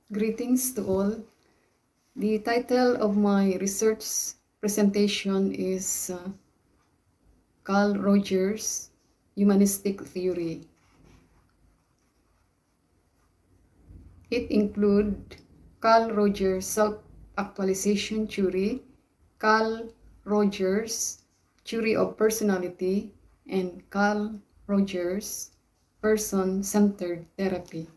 Greetings to all. The title of my research presentation is Carl Rogers' Humanistic Theory. It includes Carl Rogers' Self-Actualization Theory, Carl Rogers' Theory of Personality, and Carl Rogers' Person-Centered Therapy.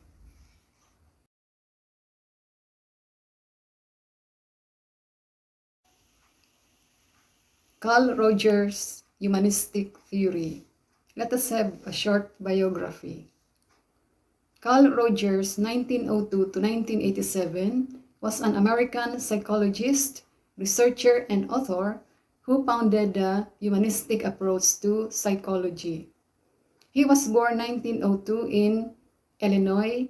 Carl Rogers' Humanistic Theory. Let us have a short biography. Carl Rogers, 1902 to 1987, was an American psychologist, researcher, and author who founded the humanistic approach to psychology. He was born 1902 in Illinois,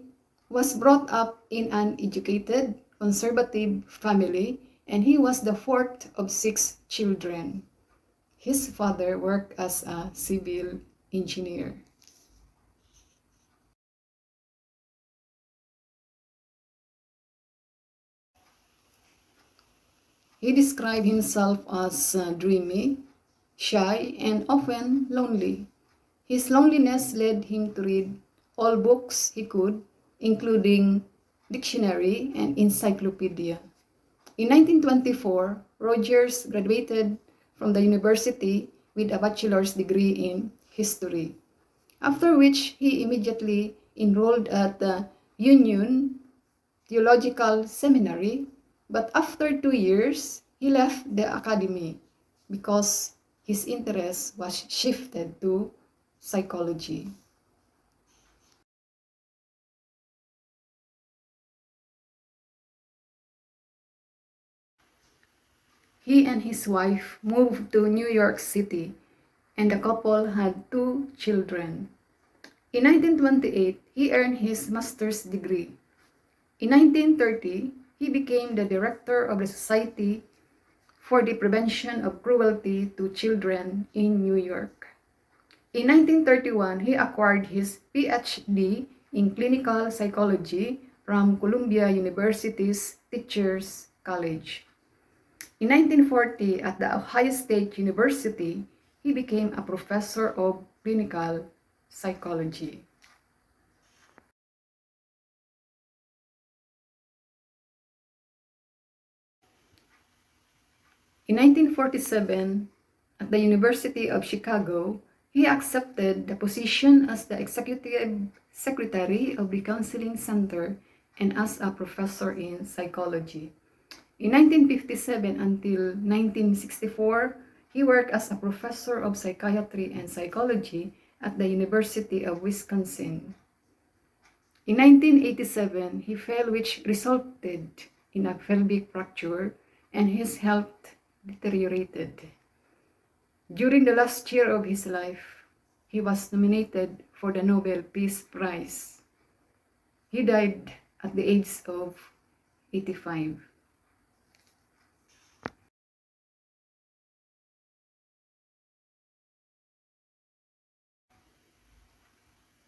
was brought up in an educated, conservative family, and he was the fourth of 6 children. His father worked as a civil engineer. He described himself as dreamy, shy, and often lonely. His loneliness led him to read all books he could, including dictionary and encyclopedia. In 1924, Rogers graduated from the university with a bachelor's degree in history, after which he immediately enrolled at the Union Theological Seminary, but after 2 years, he left the academy because his interest was shifted to psychology. He and his wife moved to New York City, and the couple had 2 children. In 1928, he earned his master's degree. In 1930, he became the director of the Society for the Prevention of Cruelty to Children in New York. In 1931, he acquired his PhD in clinical psychology from Columbia University's Teachers College. In 1940, at the Ohio State University, he became a professor of clinical psychology. In 1947, at the University of Chicago, he accepted the position as the executive secretary of the Counseling Center and as a professor in psychology. In 1957 until 1964, he worked as a professor of psychiatry and psychology at the University of Wisconsin. In 1987, he fell, which resulted in a pelvic fracture, and his health deteriorated. During the last year of his life, he was nominated for the Nobel Peace Prize. He died at the age of 85.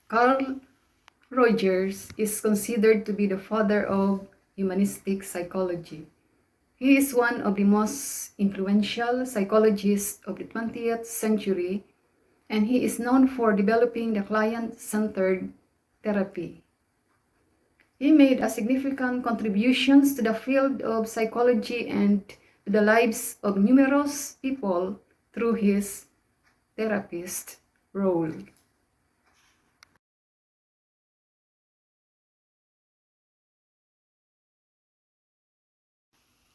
Carl Rogers is considered to be the father of humanistic psychology. He is one of the most influential psychologists of the 20th century, and he is known for developing the client-centered therapy. He made a significant contributions to the field of psychology and to the lives of numerous people through his therapist role.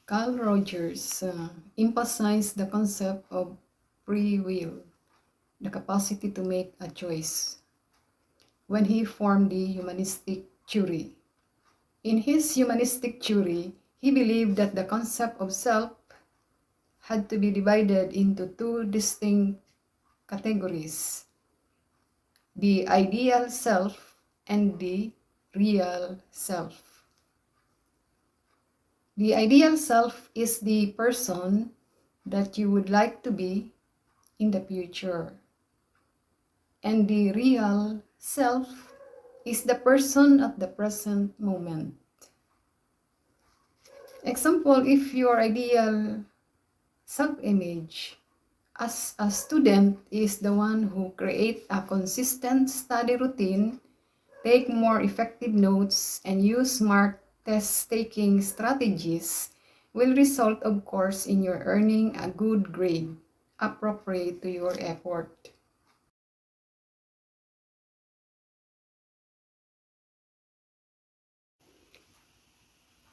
Carl Rogers emphasized the concept of free will, the capacity to make a choice, when he formed the humanistic theory. In his humanistic theory, he believed that the concept of self had to be divided into 2 distinct categories: the ideal self and the real self. The ideal self is the person that you would like to be in the future, and the real self is the person at the present moment. Example, if your ideal self-image as a student is the one who create a consistent study routine, take more effective notes, and use smart test-taking strategies, will result, of course, in your earning a good grade appropriate to your effort.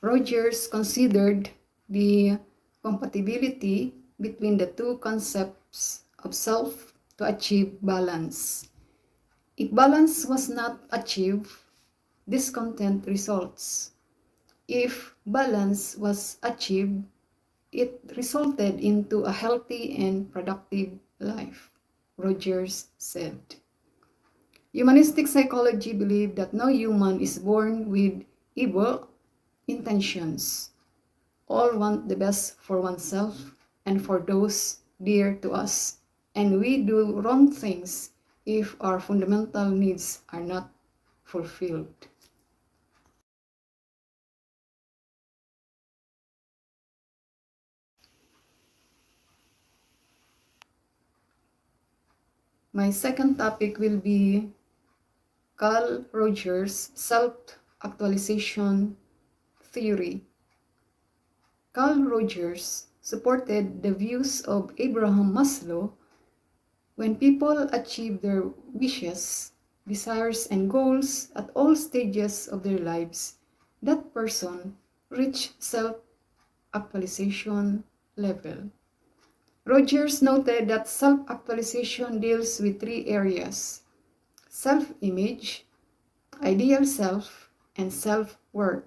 Rogers considered the compatibility between the two concepts of self to achieve balance. If balance was not achieved, discontent results. If balance was achieved, it resulted into a healthy and productive life, Rogers said. Humanistic psychology believed that no human is born with evil intentions. All want the best for oneself and for those dear to us, and we do wrong things if our fundamental needs are not fulfilled. My second topic will be Carl Rogers' self-actualization theory. Carl Rogers supported the views of Abraham Maslow. When people achieve their wishes, desires, and goals at all stages of their lives, that person reach self-actualization level. Rogers noted that self-actualization deals with three areas: self-image, ideal self, and self-worth.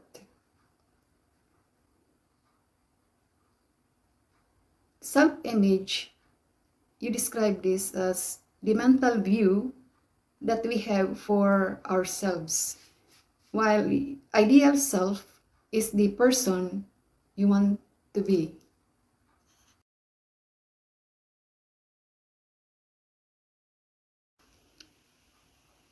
Self-image, you describe this as the mental view that we have for ourselves, while ideal self is the person you want to be.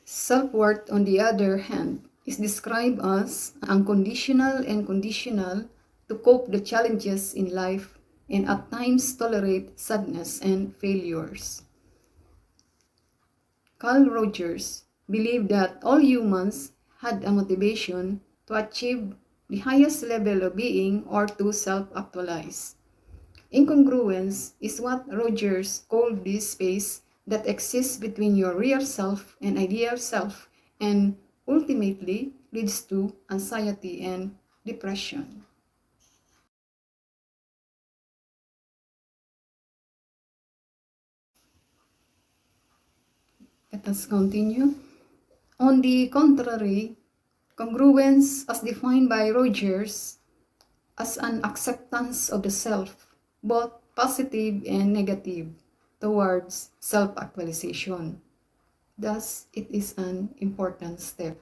Self-worth, on the other hand, is described as unconditional and conditional to cope the challenges in life and at times tolerate sadness and failures. Carl Rogers believed that all humans had a motivation to achieve the highest level of being or to self-actualize. Incongruence is what Rogers called this space that exists between your real self and ideal self and ultimately leads to anxiety and depression. Let us continue. On the contrary, congruence, as defined by Rogers, as an acceptance of the self, both positive and negative, towards self-actualization. Thus, it is an important step.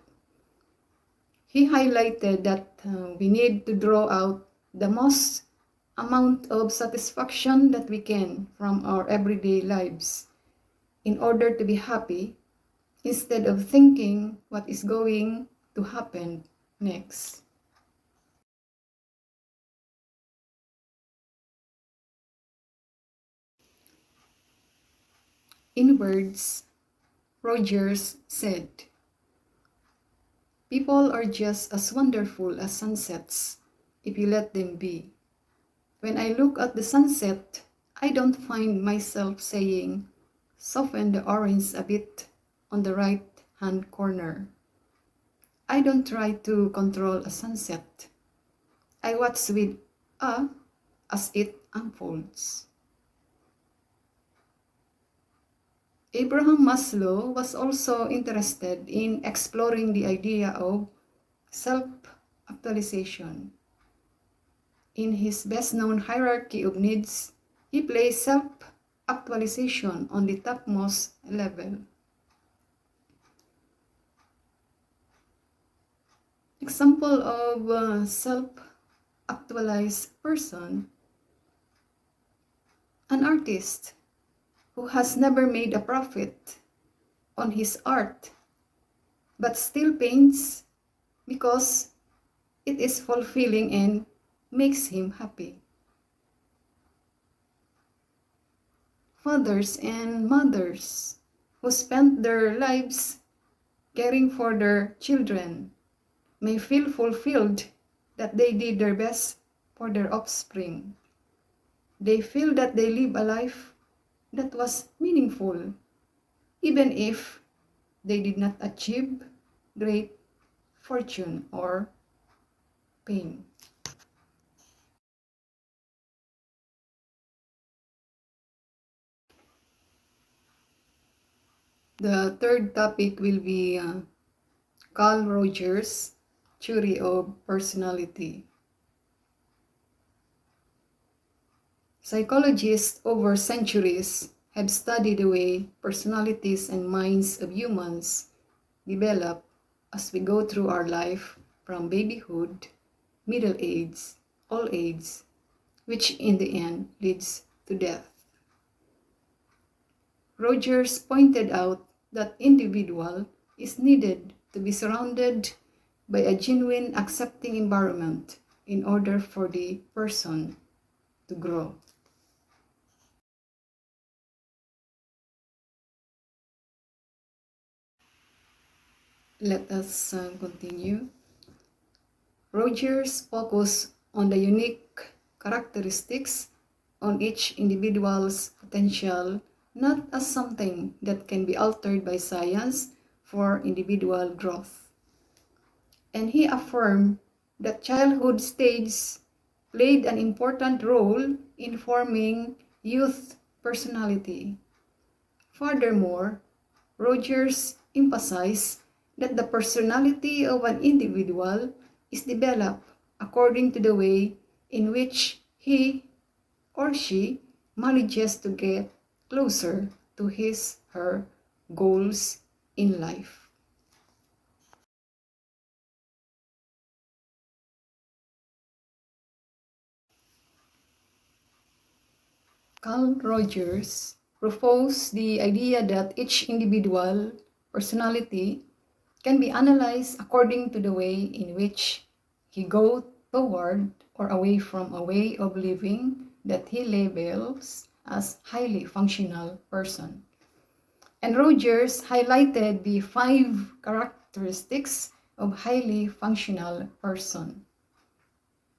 He highlighted that we need to draw out the most amount of satisfaction that we can from our everyday lives in order to be happy instead of thinking what is going to happen next. In words, Rogers said, "People are just as wonderful as sunsets if you let them be. When I look at the sunset, I don't find myself saying, 'Soften the orange a bit on the right hand corner.' I don't try to control a sunset. I watch with awe as it unfolds." Abraham Maslow was also interested in exploring the idea of self-actualization. In his best-known hierarchy of needs, he placed self-actualization on the topmost level. Example of a self-actualized person: an artist who has never made a profit on his art but still paints because it is fulfilling and makes him happy. Fathers and mothers who spent their lives caring for their children may feel fulfilled that they did their best for their offspring. They feel that they live a life that was meaningful, even if they did not achieve great fortune or fame. The third topic will be Carl Rogers' theory of personality. Psychologists over centuries have studied the way personalities and minds of humans develop as we go through our life from babyhood, middle age, old age, which in the end leads to death. Rogers pointed out that individual is needed to be surrounded by a genuine accepting environment in order for the person to grow. Let us continue. Rogers focused on the unique characteristics on each individual's potential, not as something that can be altered by science for individual growth. And he affirmed that childhood stage played an important role in forming youth personality. Furthermore, Rogers emphasized that the personality of an individual is developed according to the way in which he or she manages to get closer to his/her goals in life. Carl Rogers proposed the idea that each individual personality can be analyzed according to the way in which he goes toward or away from a way of living that he labels as highly functional person. And Rogers highlighted the 5 characteristics of highly functional person.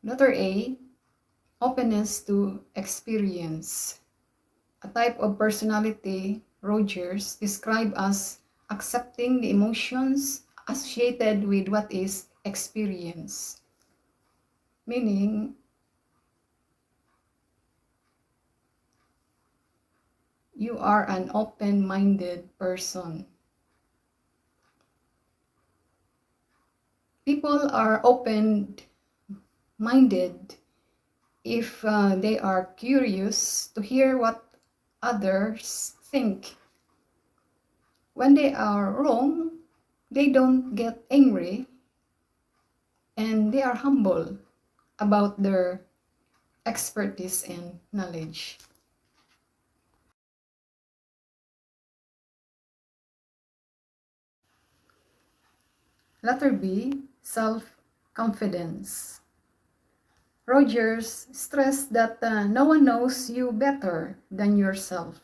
Letter A, openness to experience. A type of personality Rogers described as accepting the emotions associated with what is experience. Meaning, you are an open-minded person. People are open-minded if they are curious to hear what others think. When they are wrong, they don't get angry and they are humble about their expertise and knowledge. Letter B, self-confidence. Rogers stressed that no one knows you better than yourself,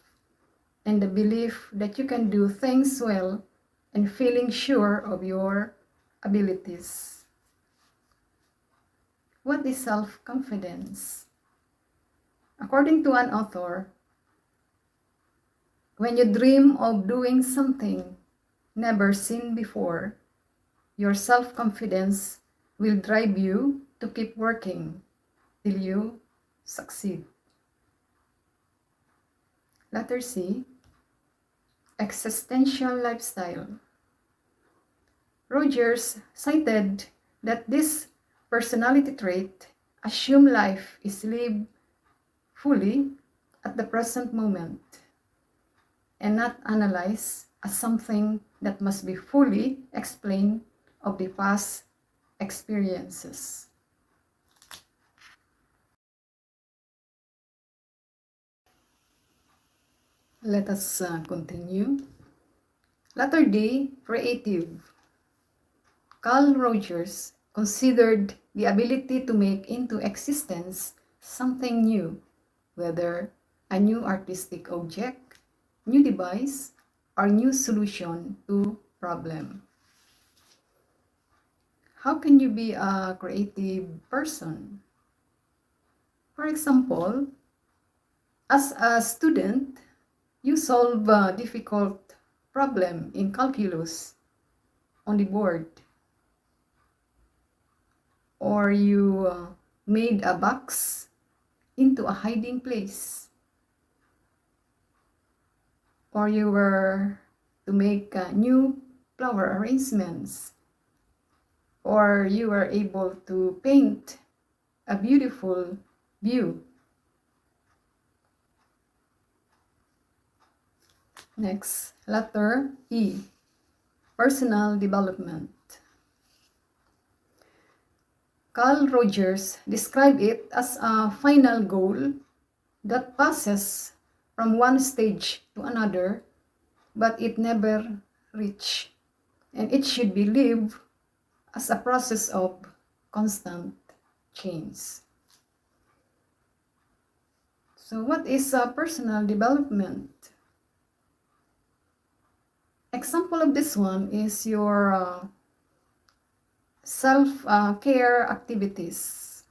and the belief that you can do things well and feeling sure of your abilities. What is self-confidence? According to an author, when you dream of doing something never seen before, your self-confidence will drive you to keep working till you succeed. Letter C, existential lifestyle. Rogers cited that this personality trait assumes life is lived fully at the present moment and not analyzed as something that must be fully explained of the past experiences. Let us continue. Letter D, creative. Carl Rogers considered the ability to make into existence something new, whether a new artistic object, new device, or new solution to problem. How can you be a creative person? For example, as a student, you solve a difficult problem in calculus on the board, or you made a box into a hiding place, or you were to make new flower arrangements, or you were able to paint a beautiful view. Next, letter E, personal development. Carl Rogers described it as a final goal that passes from one stage to another, but it never reaches, and it should be lived as a process of constant change. So what is personal development? Example of this one is your self-care activities,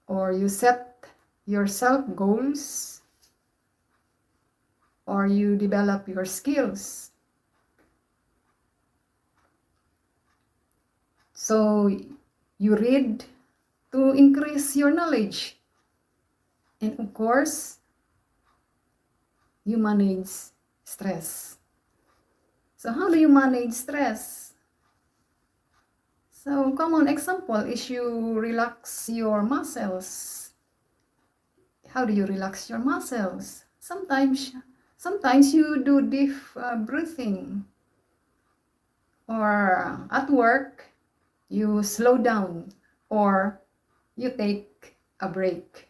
or you set yourself goals, or you develop your skills. So you read to increase your knowledge, and of course you manage stress. So how do you manage stress? So common example is you relax your muscles. How do you relax your muscles? Sometimes you do deep breathing, or at work you slow down, or you take a break.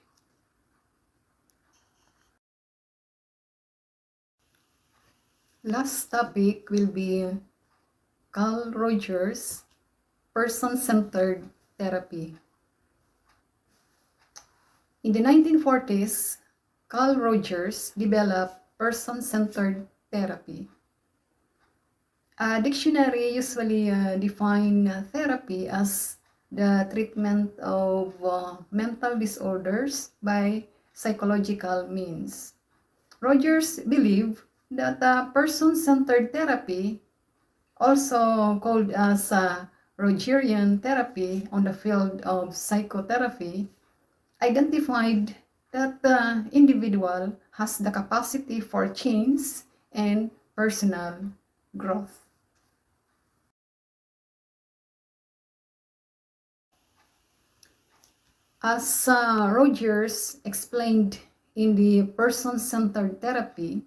Last topic will be Carl Rogers' person-centered therapy. In the 1940s, Carl Rogers developed person-centered therapy. A dictionary usually defines therapy as the treatment of mental disorders by psychological means. Rogers believed that person-centered therapy, also called as Rogerian therapy on the field of psychotherapy, identified that the individual has the capacity for change and personal growth. As Rogers explained in the person-centered therapy,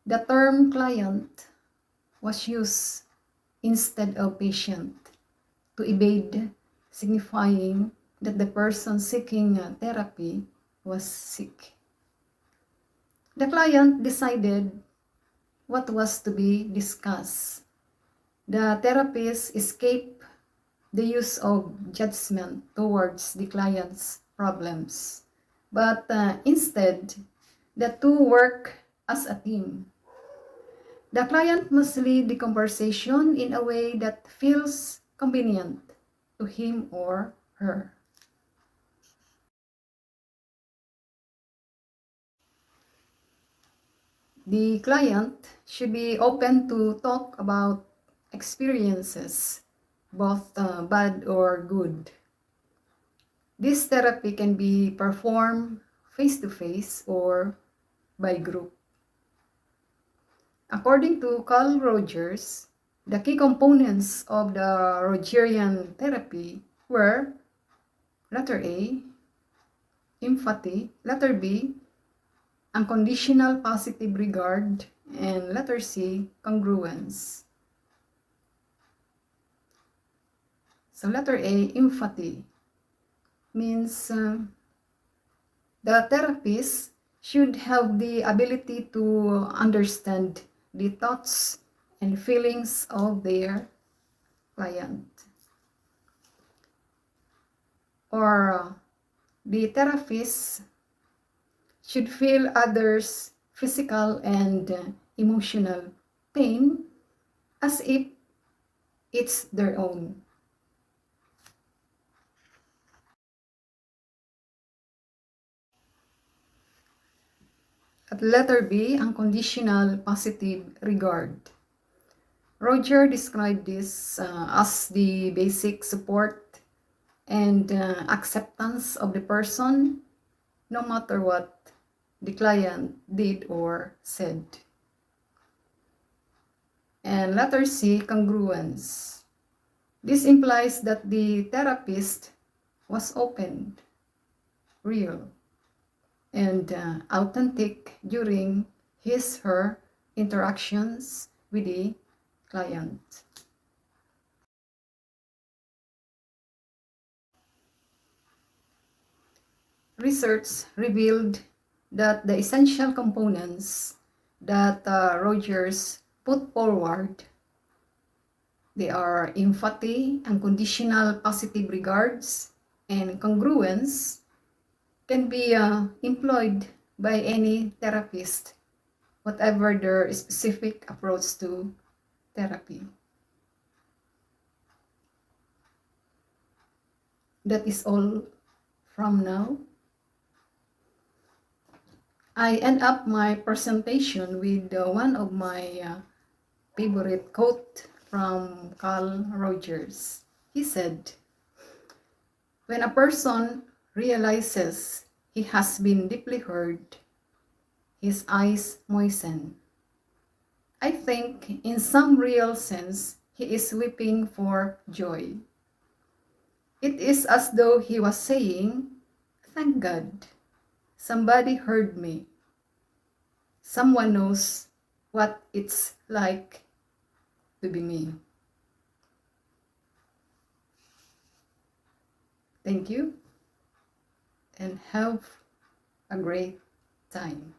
the term client was used instead of patient to evade signifying that the person seeking therapy was sick. The client decided what was to be discussed. The therapist escaped the use of judgment towards the client's problems, but instead, the two work as a team. The client must lead the conversation in a way that feels convenient to him or her. The client should be open to talk about experiences, both bad or good. This therapy can be performed face-to-face or by group. According to Carl Rogers, the key components of the Rogerian therapy were letter A, empathy, letter B, unconditional positive regard, and letter C, congruence. So letter A, empathy, means the therapist should have the ability to understand the thoughts and feelings of their client. Or the therapist should feel others' physical and emotional pain as if it's their own. At letter B, unconditional positive regard. Roger described this as the basic support and acceptance of the person, no matter what the client did or said. And letter C, congruence. This implies that the therapist was open, real, and authentic during his/her interactions with the client. Research revealed that the essential components that Rogers put forward, they are empathy, unconditional positive regards, and congruence, can be employed by any therapist, whatever their specific approach to therapy. That is all from now. I end up my presentation with one of my favorite quote from Carl Rogers. He said, "When a person realizes he has been deeply hurt, his eyes moisten. I think in some real sense he is weeping for joy. It is as though he was saying, 'Thank God, somebody heard me. Someone knows what it's like to be me.'" Thank you and have a great time.